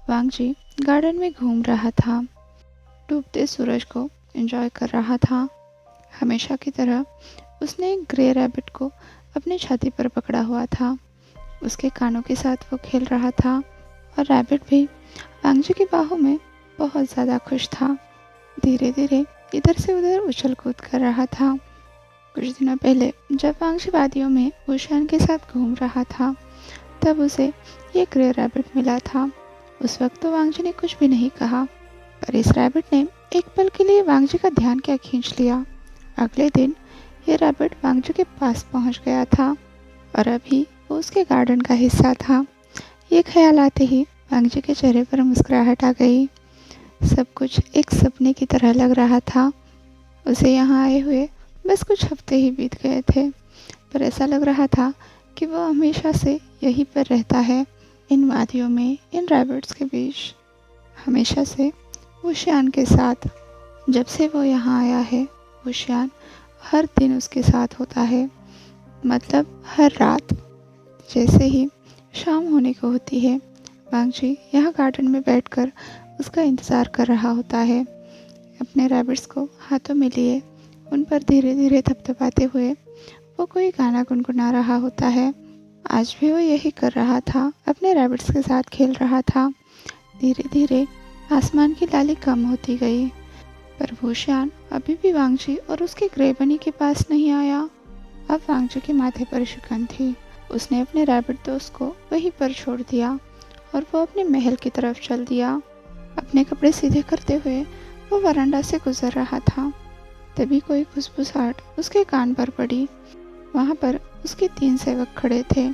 वांगजी garden में घूम रहा था, डूबते सूरज को एंजॉय कर रहा था। हमेशा की तरह उसने एक ग्रे रैबिट को अपनी छाती पर पकड़ा हुआ था। उसके कानों के साथ वो खेल रहा था और रैबिट भी वांगजी की बाहों में बहुत ज़्यादा खुश था। धीरे धीरे इधर से उधर उछल कूद कर रहा था। कुछ दिनों पहले जब वांगजी वादियों में ऊशियान के साथ घूम रहा था, तब उसे ये ग्रे रैबिट मिला था। उस वक्त तो वांगजी ने कुछ भी नहीं कहा, पर इस रैबिट ने एक पल के लिए वांगजी का ध्यान क्या खींच लिया। अगले दिन ये रैबिट वांगजी के पास पहुंच गया था और अभी वो उसके गार्डन का हिस्सा था। ये ख्याल आते ही वांगजी के चेहरे पर मुस्कुराहट आ गई। सब कुछ एक सपने की तरह लग रहा था। उसे यहाँ आए हुए बस कुछ हफ्ते ही बीत गए थे, पर ऐसा लग रहा था कि वो हमेशा से यहीं पर रहता है, इन वादियों में, इन रैबिट्स के बीच, हमेशा से ऊशियान के साथ। जब से वो यहाँ आया है, ऊशियान हर दिन उसके साथ होता है, मतलब हर रात। जैसे ही शाम होने को होती है, वांगजी यहाँ गार्डन में बैठकर उसका इंतज़ार कर रहा होता है, अपने रैबिट्स को हाथों में लिए उन पर धीरे धीरे थपथपाते हुए वो कोई गाना गुनगुना रहा होता है। आज भी वो यही कर रहा था, अपने रैबिट्स के साथ खेल रहा था। धीरे धीरे आसमान की लाली कम होती गई, पर ऊशियान अभी भी वांगजी और उसके ग्रे बनी के पास नहीं आया। अब वांगजी के माथे पर शिकन थी। उसने अपने रैबिट दोस्त को वहीं पर छोड़ दिया और वो अपने महल की तरफ चल दिया। अपने कपड़े सीधे करते हुए वो वरांडा से गुजर रहा था, तभी कोई फुसफुसाहट उसके कान पर पड़ी। वहाँ पर उसके 3 सेवक खड़े थे,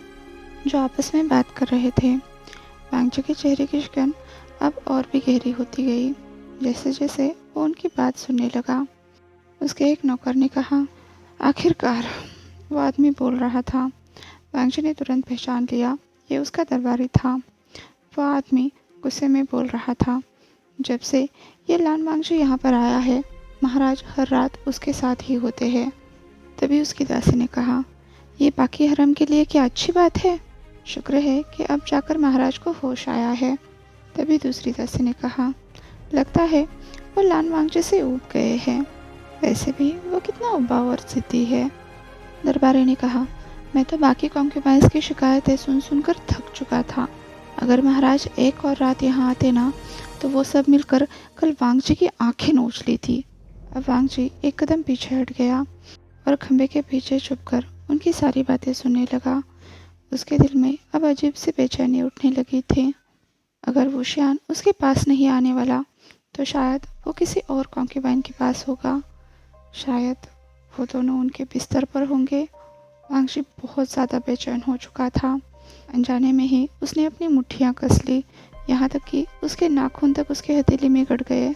जो आपस में बात कर रहे थे। वांगजी के चेहरे की शिकन अब और भी गहरी होती गई, जैसे जैसे वो उनकी बात सुनने लगा। उसके एक नौकर ने कहा, आखिरकार, वो आदमी बोल रहा था। वांगजी ने तुरंत पहचान लिया, ये उसका दरबारी था। वो आदमी गुस्से में बोल रहा था, जब से ये लान वांगजी यहाँ पर आया है, महाराज हर रात उसके साथ ही होते हैं। तभी उसकी दासी ने कहा, ये बाकी हरम के लिए क्या अच्छी बात है? शुक्र है कि अब जाकर महाराज को होश आया है। तभी दूसरी दासी ने कहा, लगता है वो लान वांगजी से ऊब गए हैं। वैसे भी वो कितना उबाऊ और जिद्दी है। दरबारी ने कहा, मैं तो बाकी कॉन्क्यूबाइंस की शिकायतें सुन सुनकर थक चुका था। अगर महाराज एक और रात यहाँ आते ना, तो वो सब मिलकर कल वांगजी की आंखें नोच ली थी। अब वांगजी एक कदम पीछे हट गया और खंबे के पीछे छुपकर उनकी सारी बातें सुनने लगा। उसके दिल में अब अजीब सी बेचैनी उठने लगी थी। अगर ऊशियान उसके पास नहीं आने वाला, तो शायद वो किसी और कॉन्क्यूबाइन के पास होगा। शायद वो दोनों उनके बिस्तर पर होंगे। वांगजी बहुत ज़्यादा बेचैन हो चुका था। अनजाने में ही उसने अपनी मुट्ठियाँ कस ली, यहाँ तक कि उसके नाखून तक उसके हथेली में गड़ गए।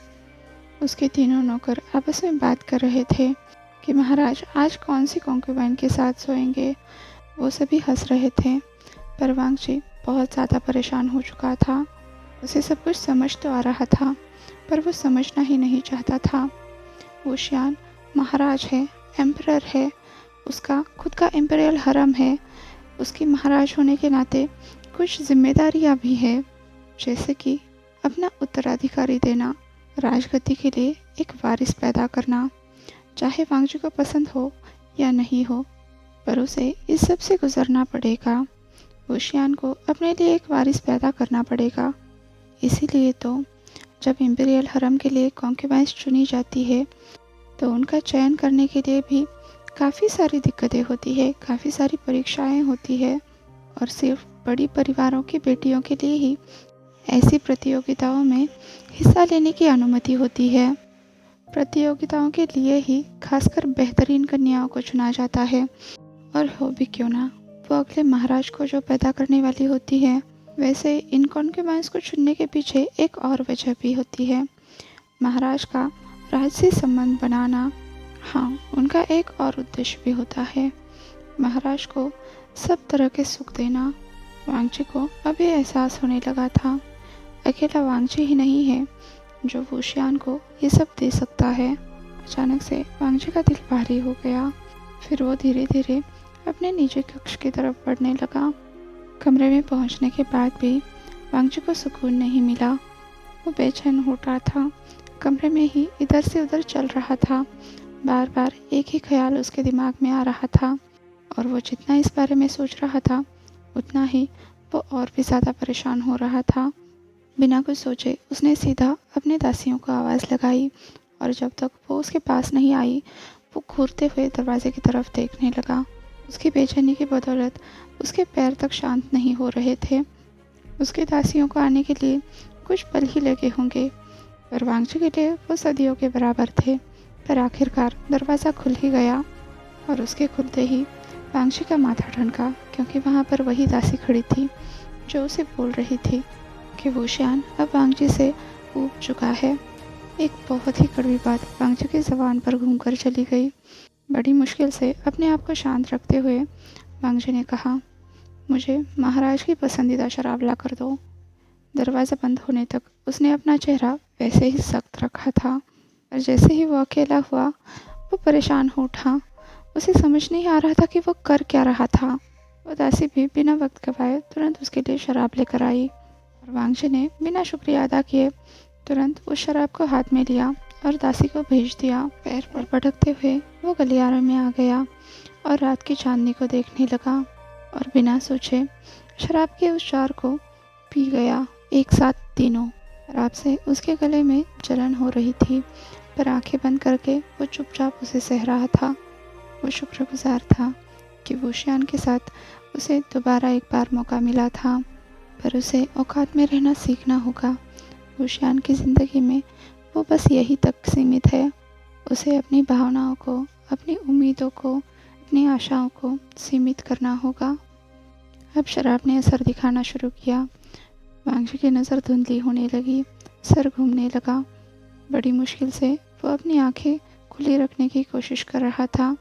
उसके तीनों नौकर आपस में बात कर रहे थे कि महाराज आज कौन सी कॉन्क्यूबाइन के साथ सोएंगे। वो सभी हंस रहे थे, पर वांगजी बहुत ज़्यादा परेशान हो चुका था। उसे सब कुछ समझ तो आ रहा था, पर वो समझना ही नहीं चाहता था। ऊशियान महाराज है, एम्परर है, उसका खुद का इम्पीरियल हरम है। उसकी महाराज होने के नाते कुछ जिम्मेदारियां भी है, जैसे कि अपना उत्तराधिकारी देना, राजगद्दी के लिए एक वारिस पैदा करना। चाहे वांगजी को पसंद हो या नहीं हो, पर उसे इस सब से गुजरना पड़ेगा। ऊशियान को अपने लिए एक वारिस पैदा करना पड़ेगा। इसीलिए तो जब इम्पीरियल हरम के लिए कॉन्क्यूबाइंस चुनी जाती है, तो उनका चयन करने के लिए भी काफ़ी सारी दिक्कतें होती है, काफ़ी सारी परीक्षाएं होती है, और सिर्फ बड़ी परिवारों की बेटियों के लिए ही ऐसी प्रतियोगिताओं में हिस्सा लेने की अनुमति होती है। प्रतियोगिताओं के लिए ही खासकर बेहतरीन कन्याओं को चुना जाता है, और हो भी क्यों ना, वो अगले महाराज को जो पैदा करने वाली होती है। वैसे इन कॉन्क्यूबाइंस को चुनने के पीछे एक और वजह भी होती है, महाराज का राजसी संबंध बनाना। हाँ, उनका एक और उद्देश्य भी होता है, महाराज को सब तरह के सुख देना। वांगजी को अभी एहसास होने लगा था, अकेला वांगजी ही नहीं है जो ऊशियान को ये सब दे सकता है। अचानक से वांगजी का दिल भारी हो गया। फिर वो धीरे धीरे अपने नीचे कक्ष की तरफ बढ़ने लगा। कमरे में पहुंचने के बाद भी वांगजी को सुकून नहीं मिला। वो बेचैन हो रहा था, कमरे में ही इधर से उधर चल रहा था। बार बार एक ही ख्याल उसके दिमाग में आ रहा था और वो जितना इस बारे में सोच रहा था उतना ही वो और भी ज़्यादा परेशान हो रहा था। बिना कुछ सोचे उसने सीधा अपनी दासियों को आवाज़ लगाई और जब तक वो उसके पास नहीं आई वो घूरते हुए दरवाजे की तरफ देखने लगा। उसकी बेचैनी की बदौलत उसके पैर तक शांत नहीं हो रहे थे। उसकी दासियों को आने के लिए कुछ पल ही लगे होंगे, पर वांगजी के लिए वो सदियों के बराबर थे। पर आखिरकार दरवाज़ा खुल ही गया और उसके खुलते ही वांगजी का माथा ठनका, क्योंकि वहाँ पर वही दासी खड़ी थी जो उसे बोल रही थी कि वुशियान अब वांगजी से ऊब चुका है। एक बहुत ही कड़वी बात वांगजी की ज़बान पर घूमकर चली गई। बड़ी मुश्किल से अपने आप को शांत रखते हुए वांगजी ने कहा, मुझे महाराज की पसंदीदा शराब ला कर दो। दरवाज़ा बंद होने तक उसने अपना चेहरा वैसे ही सख्त रखा था, और जैसे ही वो अकेला हुआ वो परेशान हो उठा। उसे समझ नहीं आ रहा था कि वो कर क्या रहा था। वो दासी भी बिना वक्त गवाए तुरंत उसके लिए शराब लेकर आई और वांगजी ने बिना शुक्रिया अदा किए तुरंत उस शराब को हाथ में लिया और दासी को भेज दिया। पैर पर पटकते हुए वो गलियारे में आ गया और रात की चांदनी को देखने लगा और बिना सोचे शराब के उस जार को पी गया, एक साथ तीनों। शराब से उसके गले में जलन हो रही थी, पर आंखें बंद करके वो चुपचाप उसे सह रहा था। वो शुक्रगुजार था कि वुशियान के साथ उसे दोबारा एक बार मौका मिला था, पर उसे औकात में रहना सीखना होगा। वुशियान की ज़िंदगी में वो बस यही तक सीमित है। उसे अपनी भावनाओं को, अपनी उम्मीदों को, अपनी आशाओं को सीमित करना होगा। अब शराब ने असर दिखाना शुरू किया। वांगजी की नज़र धुंधली होने लगी, सर घूमने लगा। बड़ी मुश्किल से वो अपनी आंखें खुली रखने की कोशिश कर रहा था।